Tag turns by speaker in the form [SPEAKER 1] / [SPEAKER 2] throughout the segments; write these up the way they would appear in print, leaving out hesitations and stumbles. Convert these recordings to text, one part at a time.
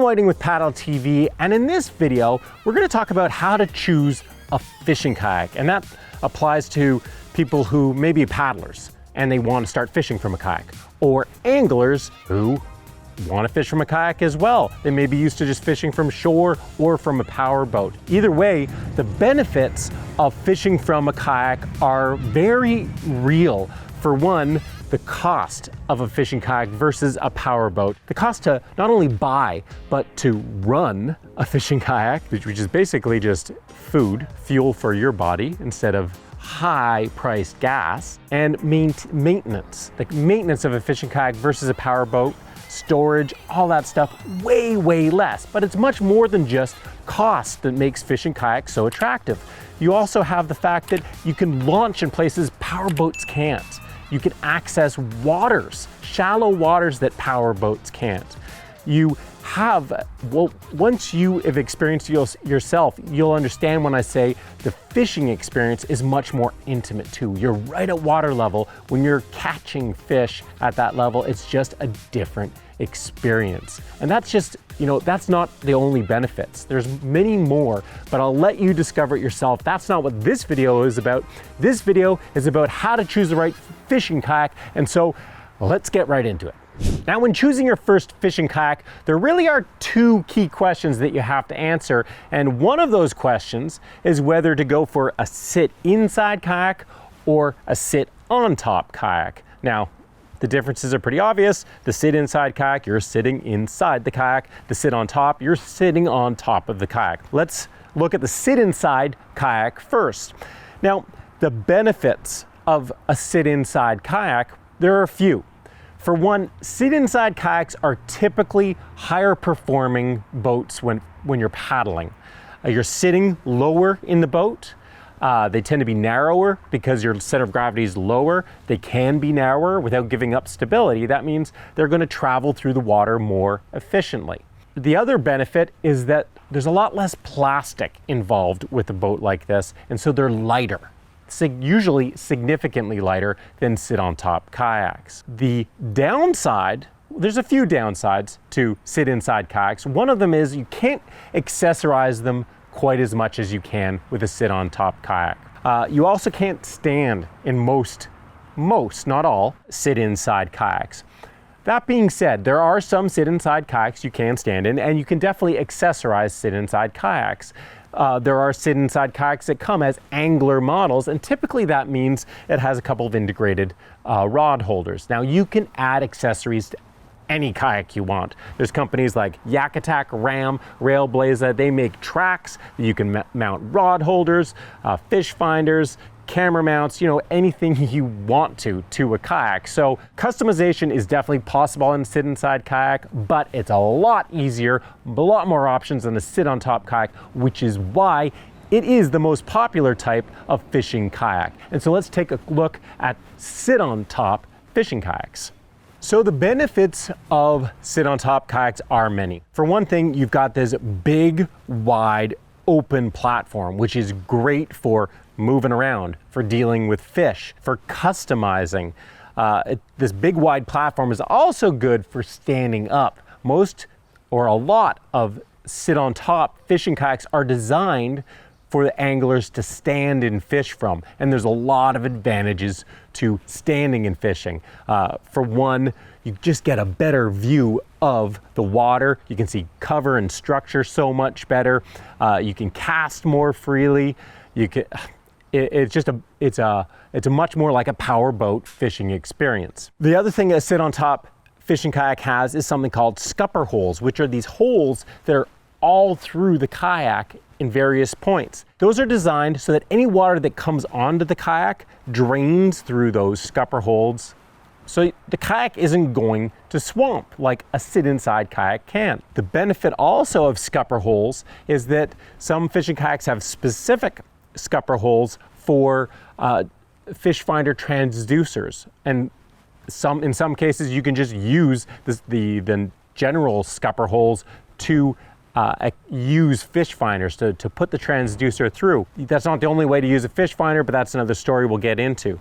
[SPEAKER 1] Whiting with Paddle TV, and in this video, we're going to talk about how to choose a fishing kayak, and that applies to people who may be paddlers and they want to start fishing from a kayak, or anglers who want to fish from a kayak as well. They may be used to just fishing from shore or from a power boat. Either way, the benefits of fishing from a kayak are very real. For one, the cost of a fishing kayak versus a power boat. The cost to not only buy, but to run a fishing kayak, which is basically just food, fuel for your body instead of high-priced gas, and maintenance. The maintenance of a fishing kayak versus a power boat, storage, all that stuff, way, way less. But it's much more than just cost that makes fishing kayaks so attractive. You also have the fact that you can launch in places power boats can't. You can access waters, shallow waters that power boats can't. You have, well, once you have experienced yourself, you'll understand when I say the fishing experience is much more intimate too. You're right at water level. When you're catching fish at that level, it's just a different experience. And that's just, that's not the only benefits. There's many more, but I'll let you discover it yourself. That's not what this video is about. This video is about how to choose the right fishing kayak, and so let's get right into it. Now, when choosing your first fishing kayak, there really are two key questions that you have to answer, and one of those questions is whether to go for a sit-inside kayak or a sit-on-top kayak. Now, the differences are pretty obvious. The sit-inside kayak, you're sitting inside the kayak. The sit-on-top, you're sitting on top of the kayak. Let's look at the sit-inside kayak first. Now, the benefits of a sit-inside kayak, there are a few. For one, sit-inside kayaks are typically higher performing boats when you're paddling. You're sitting lower in the boat. They tend to be narrower because your center of gravity is lower. They can be narrower without giving up stability. That means they're going to travel through the water more efficiently. The other benefit is that there's a lot less plastic involved with a boat like this, and so they're lighter. Usually significantly lighter than sit-on-top kayaks. The downside, there's a few downsides to sit-inside kayaks. One of them is you can't accessorize them quite as much as you can with a sit-on-top kayak. You also can't stand in most, not all, sit-inside kayaks. That being said, there are some sit-inside kayaks you can stand in, and you can definitely accessorize sit-inside kayaks. There are sit-inside kayaks that come as angler models, and typically that means it has a couple of integrated rod holders. Now, you can add accessories to any kayak you want. There's companies like Yak Attack, Ram, Railblaza. They make tracks that you can mount rod holders, fish finders, camera mounts, anything you want to a kayak. So customization is definitely possible in a sit-inside kayak, but it's a lot easier, a lot more options than a sit-on-top kayak, which is why it is the most popular type of fishing kayak. And so let's take a look at sit-on-top fishing kayaks. So the benefits of sit-on-top kayaks are many. For one thing, you've got this big, wide, open platform, which is great for moving around, for dealing with fish, for customizing. This big wide platform is also good for standing up. Most or a lot of sit-on-top fishing kayaks are designed for the anglers to stand and fish from, and there's a lot of advantages to standing and fishing. For one, you just get a better view of the water. You can see cover and structure so much better. You can cast more freely. It's a much more like a power boat fishing experience. The other thing a sit-on-top fishing kayak has is something called scupper holes, which are these holes that are all through the kayak in various points. Those are designed so that any water that comes onto the kayak drains through those scupper holes, so the kayak isn't going to swamp like a sit-inside kayak can. The benefit also of scupper holes is that some fishing kayaks have specific scupper holes for fish finder transducers, and in some cases you can just use the general scupper holes to use fish finders to put the transducer through. That's not the only way to use a fish finder, but that's another story we'll get into.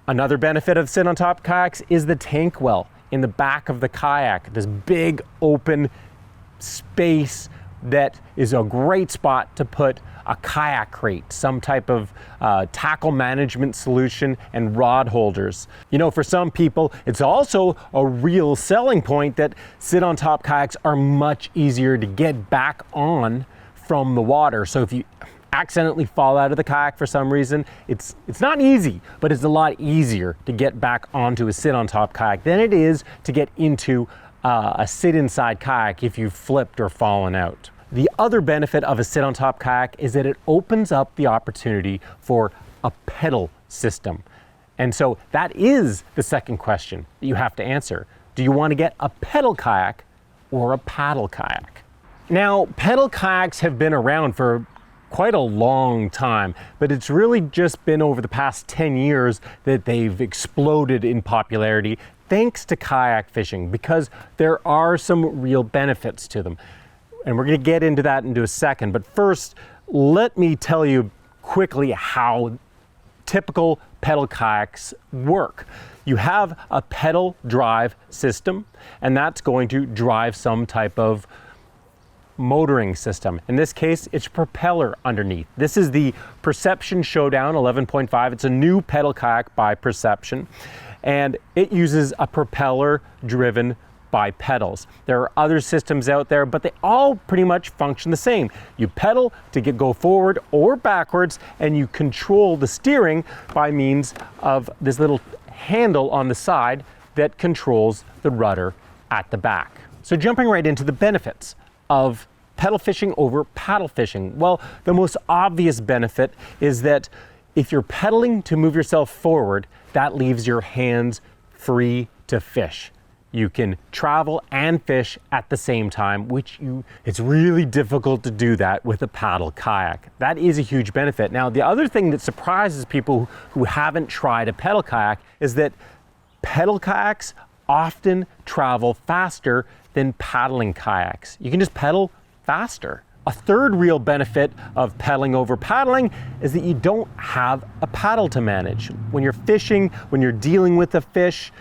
[SPEAKER 1] Another benefit of sit-on-top kayaks is the tank well in the back of the kayak, this big open space that is a great spot to put a kayak crate, some type of tackle management solution, and rod holders. You know, for some people, it's also a real selling point that sit-on-top kayaks are much easier to get back on from the water. So if you accidentally fall out of the kayak for some reason, it's not easy, but it's a lot easier to get back onto a sit-on-top kayak than it is to get into a sit-inside kayak if you've flipped or fallen out. The other benefit of a sit-on-top kayak is that it opens up the opportunity for a pedal system. And so that is the second question that you have to answer. Do you want to get a pedal kayak or a paddle kayak? Now, pedal kayaks have been around for quite a long time, but it's really just been over the past 10 years that they've exploded in popularity thanks to kayak fishing, because there are some real benefits to them. And we're going to get into that in a second. But first, let me tell you quickly how typical pedal kayaks work. You have a pedal drive system, and that's going to drive some type of motoring system. In this case, it's propeller underneath. This is the Perception Showdown 11.5. It's a new pedal kayak by Perception, and it uses a propeller driven by pedals. There are other systems out there, but they all pretty much function the same. You pedal to go forward or backwards, and you control the steering by means of this little handle on the side that controls the rudder at the back. So jumping right into the benefits of pedal fishing over paddle fishing. Well, the most obvious benefit is that if you're pedaling to move yourself forward, that leaves your hands free to fish. You can travel and fish at the same time, it's really difficult to do that with a paddle kayak. That is a huge benefit. Now, the other thing that surprises people who haven't tried a pedal kayak is that pedal kayaks often travel faster than paddling kayaks. You can just pedal faster. A third real benefit of pedaling over paddling is that you don't have a paddle to manage. When you're fishing, when you're dealing with a fish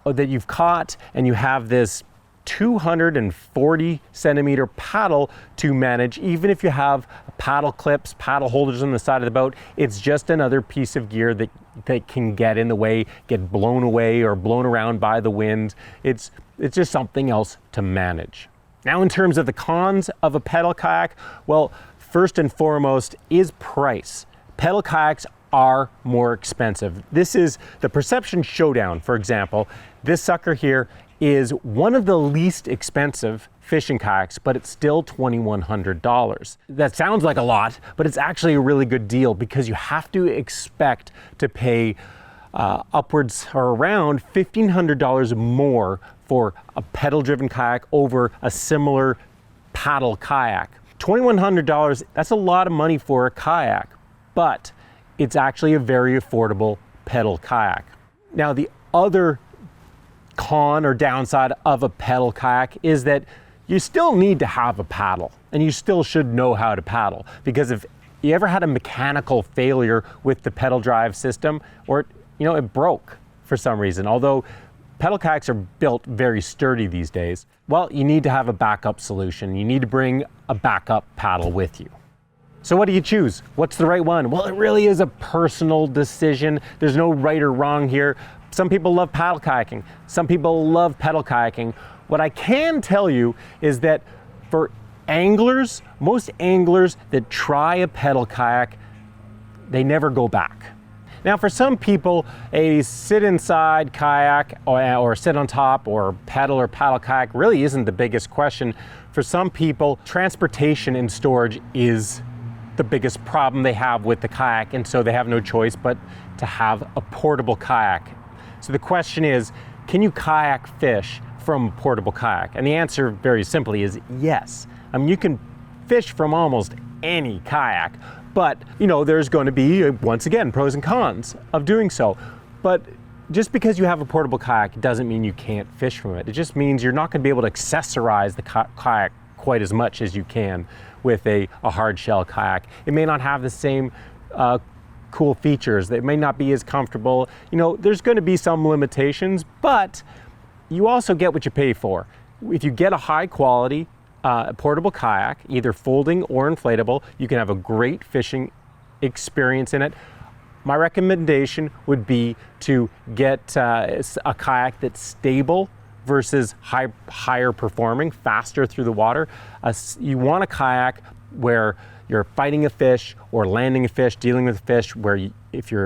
[SPEAKER 1] that you've caught, and you have this 240 centimeter paddle to manage, even if you have paddle clips, paddle holders on the side of the boat, it's just another piece of gear that can get in the way, get blown away or blown around by the wind. It's just something else to manage. Now, in terms of the cons of a pedal kayak, well, first and foremost is price. Pedal kayaks are more expensive. This is the Perception Showdown, for example. This sucker here is one of the least expensive fishing kayaks, but it's still $2,100. That sounds like a lot, but it's actually a really good deal because you have to expect to pay upwards or around $1,500 more for a pedal-driven kayak over a similar paddle kayak. $2,100, that's a lot of money for a kayak, but it's actually a very affordable pedal kayak. Now, the other con or downside of a pedal kayak is that you still need to have a paddle, and you still should know how to paddle, because if you ever had a mechanical failure with the pedal drive system, or it broke for some reason, although pedal kayaks are built very sturdy these days, well, you need to have a backup solution. You need to bring a backup paddle with you. So what do you choose? What's the right one? Well, it really is a personal decision. There's no right or wrong here. Some people love paddle kayaking. Some people love pedal kayaking. What I can tell you is that for anglers, most anglers that try a pedal kayak, they never go back. Now, for some people, a sit-inside kayak or sit on top or pedal or paddle kayak really isn't the biggest question. For some people, transportation and storage is the biggest problem they have with the kayak, and so they have no choice but to have a portable kayak. So the question is, can you kayak fish from a portable kayak? And the answer very simply is yes. I mean, you can fish from almost any kayak, but there's going to be, once again, pros and cons of doing so. But just because you have a portable kayak doesn't mean you can't fish from it. It just means you're not going to be able to accessorize the kayak quite as much as you can with a hard shell kayak. It may not have the same cool features. It may not be as comfortable. There's going to be some limitations, but you also get what you pay for. If you get a high quality portable kayak, either folding or inflatable. You can have a great fishing experience in it. My recommendation would be to get a kayak that's stable versus higher performing, faster through the water. You want a kayak where you're fighting a fish or landing a fish, dealing with a fish, where if you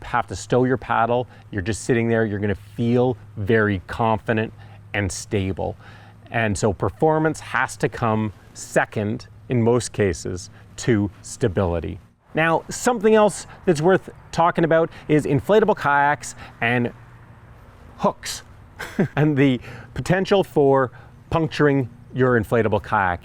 [SPEAKER 1] have to stow your paddle, you're just sitting there, you're gonna feel very confident and stable. And so performance has to come second, in most cases, to stability. Now, something else that's worth talking about is inflatable kayaks and hooks and the potential for puncturing your inflatable kayak.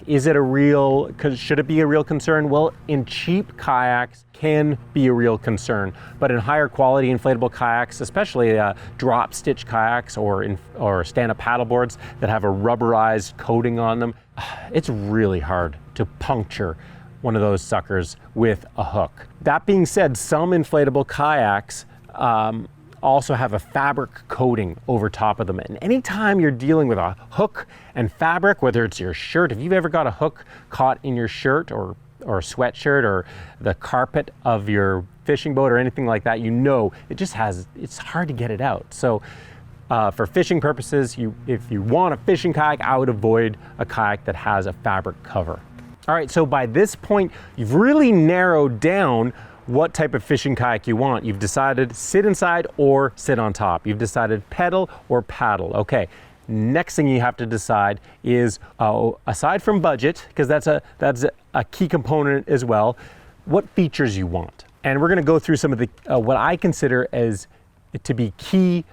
[SPEAKER 1] Should it be a real concern? Well, in cheap kayaks can be a real concern, but in higher quality inflatable kayaks, especially drop stitch kayaks or stand-up paddleboards that have a rubberized coating on them, it's really hard to puncture one of those suckers with a hook. That being said, some inflatable kayaks also have a fabric coating over top of them. And anytime you're dealing with a hook and fabric, whether it's your shirt, if you've ever got a hook caught in your shirt or sweatshirt or the carpet of your fishing boat or anything like that, it's hard to get it out. So for fishing purposes, if you want a fishing kayak, I would avoid a kayak that has a fabric cover. All right, so by this point, you've really narrowed down what type of fishing kayak you want. You've decided sit inside or sit on top. You've decided pedal or paddle. Okay, next thing you have to decide is, aside from budget, because that's a key component as well, what features you want. And we're gonna go through some of the, what I consider as to be key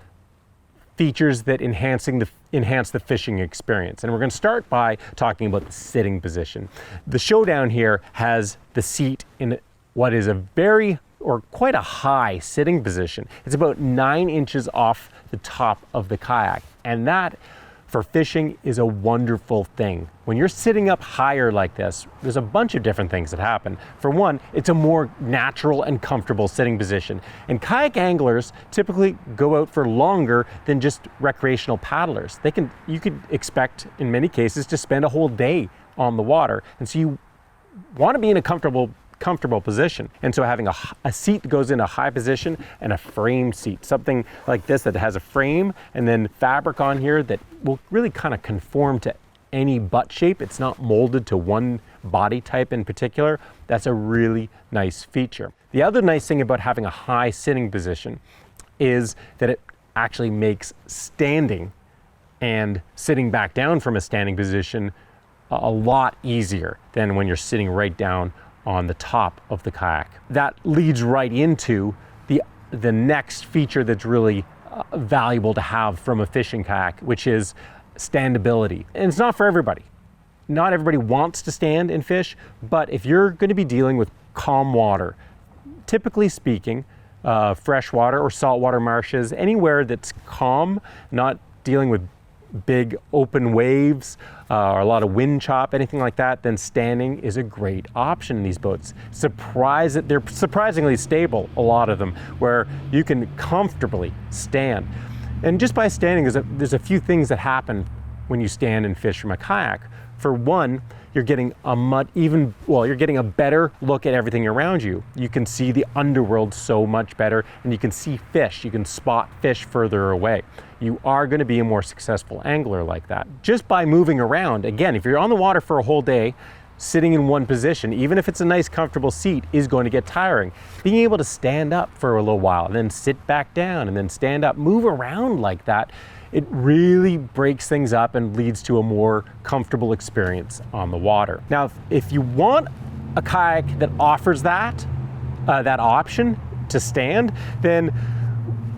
[SPEAKER 1] features that enhance the fishing experience. And we're gonna start by talking about the sitting position. The Showdown here has the seat in what is quite a high sitting position. It's about 9 inches off the top of the kayak. And that, for fishing, is a wonderful thing. When you're sitting up higher like this, there's a bunch of different things that happen. For one, it's a more natural and comfortable sitting position. And kayak anglers typically go out for longer than just recreational paddlers. You could expect, in many cases, to spend a whole day on the water. And so you want to be in a comfortable position. And so having a seat that goes in a high position and a frame seat, something like this that has a frame and then fabric on here that will really kind of conform to any butt shape. It's not molded to one body type in particular. That's a really nice feature. The other nice thing about having a high sitting position is that it actually makes standing and sitting back down from a standing position a lot easier than when you're sitting right down on the top of the kayak. That leads right into the next feature that's really valuable to have from a fishing kayak, which is standability. And it's not for everybody. Not everybody wants to stand and fish, but if you're going to be dealing with calm water, typically speaking, freshwater or saltwater marshes, anywhere that's calm, not dealing with big open waves or a lot of wind chop, anything like that, then standing is a great option in these boats. They're surprisingly stable, a lot of them, where you can comfortably stand. And just by standing, there's a few things that happen when you stand and fish from a kayak. For one, you're getting a better look at everything around you. You can see the underworld so much better, and you can see fish. You can spot fish further away. You are going to be a more successful angler like that. Just by moving around, again, if you're on the water for a whole day, sitting in one position, even if it's a nice comfortable seat, is going to get tiring. Being able to stand up for a little while, and then sit back down, and then stand up, move around like that, it really breaks things up and leads to a more comfortable experience on the water. Now, if you want a kayak that offers that option to stand, then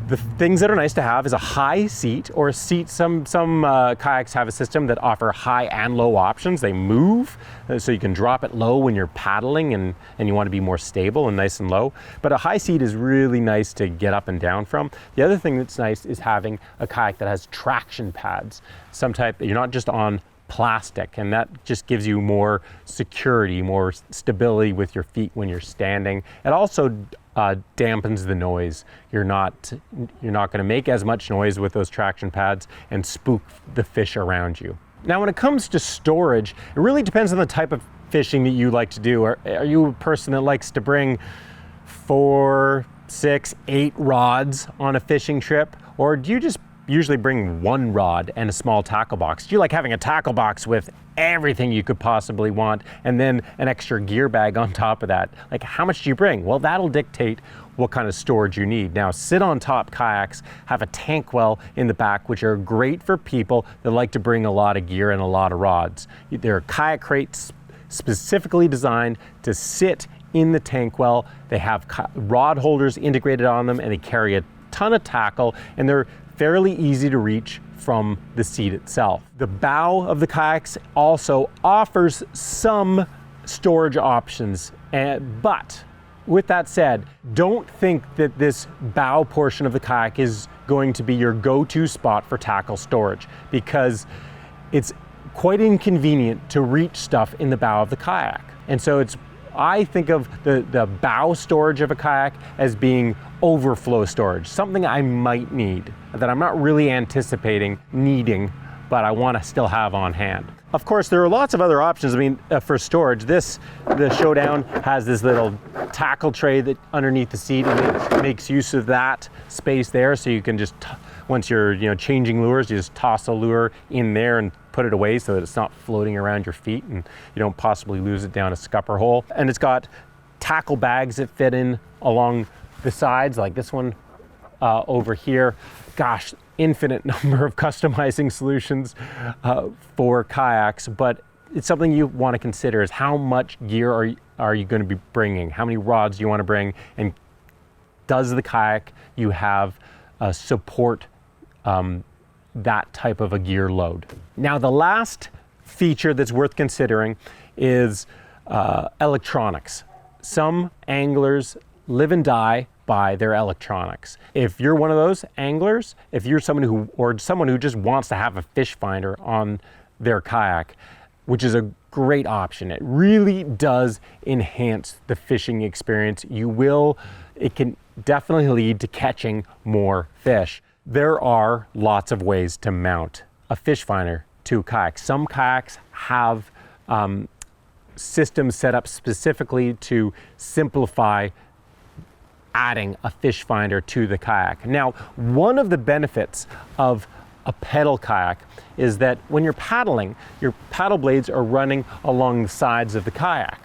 [SPEAKER 1] the things that are nice to have is a high seat or a seat. Some kayaks have a system that offer high and low options. They move, so you can drop it low when you're paddling and you want to be more stable and nice and low. But a high seat is really nice to get up and down from. The other thing that's nice is having a kayak that has traction pads, some type that you're not just on plastic, and that just gives you more security, more stability with your feet when you're standing. It also dampens the noise. You're not going to make as much noise with those traction pads and spook the fish around you. Now, when it comes to storage, it really depends on the type of fishing that you like to do. Are you a person that likes to bring 4, 6, 8 rods on a fishing trip? Or do you just usually bring 1 rod and a small tackle box? Do you like having a tackle box with everything you could possibly want and then an extra gear bag on top of that? Like, how much do you bring? Well, that'll dictate what kind of storage you need. Now, sit on top kayaks have a tank well in the back, which are great for people that like to bring a lot of gear and a lot of rods. They're kayak crates specifically designed to sit in the tank well. They have rod holders integrated on them, and they carry a ton of tackle, and they're fairly easy to reach from the seat itself. The bow of the kayaks also offers some storage options, but with that said, don't think that this bow portion of the kayak is going to be your go-to spot for tackle storage, because it's quite inconvenient to reach stuff in the bow of the kayak. And so I think of the bow storage of a kayak as being overflow storage, something I might need that I'm not really anticipating needing, but I want to still have on hand. Of course, there are lots of other options. I mean, for storage, the Showdown has this little tackle tray that underneath the seat, and it makes use of that space there, so you can just, once you're changing lures, you just toss a lure in there and put it away so that it's not floating around your feet and you don't possibly lose it down a scupper hole. And it's got tackle bags that fit in along the sides, like this one over here. Gosh, infinite number of customizing solutions for kayaks, but it's something you want to consider is how much gear are you going to be bringing? How many rods do you want to bring? And does the kayak you have support that type of a gear load? Now, the last feature that's worth considering is electronics. Some anglers live and die by their electronics. If you're one of those anglers, if you're someone who just wants to have a fish finder on their kayak, which is a great option, it really does enhance the fishing experience. It can definitely lead to catching more fish. There are lots of ways to mount a fish finder to a kayak. Some kayaks have systems set up specifically to simplify adding a fish finder to the kayak. Now, one of the benefits of a pedal kayak is that when you're paddling, your paddle blades are running along the sides of the kayak.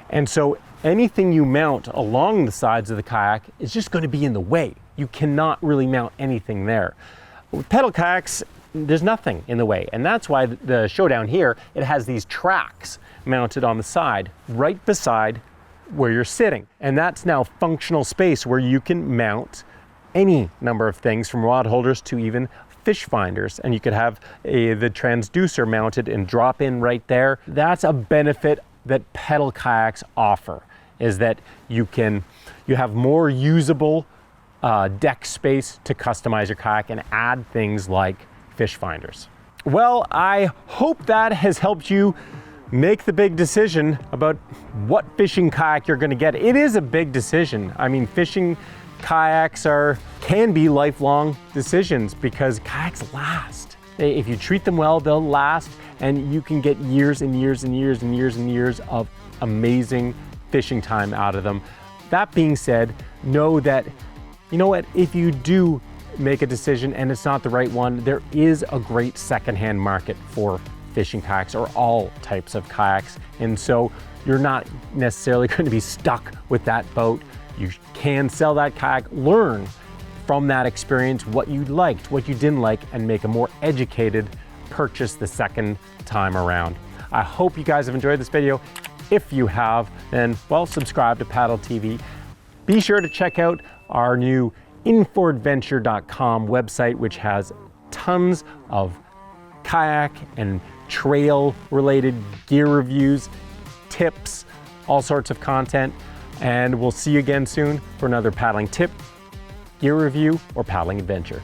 [SPEAKER 1] And so anything you mount along the sides of the kayak is just going to be in the way. You cannot really mount anything there. With pedal kayaks, there's nothing in the way. And that's why the Showdown here, it has these tracks mounted on the side, right beside where you're sitting. And that's now functional space where you can mount any number of things, from rod holders to even fish finders. And you could have the transducer mounted and drop in right there. That's a benefit that pedal kayaks offer, is that you have more usable deck space to customize your kayak and add things like fish finders. Well, I hope that has helped you make the big decision about what fishing kayak you're going to get. It is a big decision. I mean, fishing kayaks can be lifelong decisions because kayaks last. If you treat them well, they'll last, and you can get years and years and years and years and years of amazing fishing time out of them. That being said, know that, you know what, if you do make a decision and it's not the right one, there is a great secondhand market for fishing kayaks, or all types of kayaks. And so you're not necessarily going to be stuck with that boat. You can sell that kayak, learn from that experience what you liked, what you didn't like, and make a more educated purchase the second time around. I hope you guys have enjoyed this video. If you have, then, well, subscribe to Paddle TV. Be sure to check out our new InForAdventure.com website, which has tons of kayak and trail related gear reviews, tips, all sorts of content. And we'll see you again soon for another paddling tip, gear review, or paddling adventure.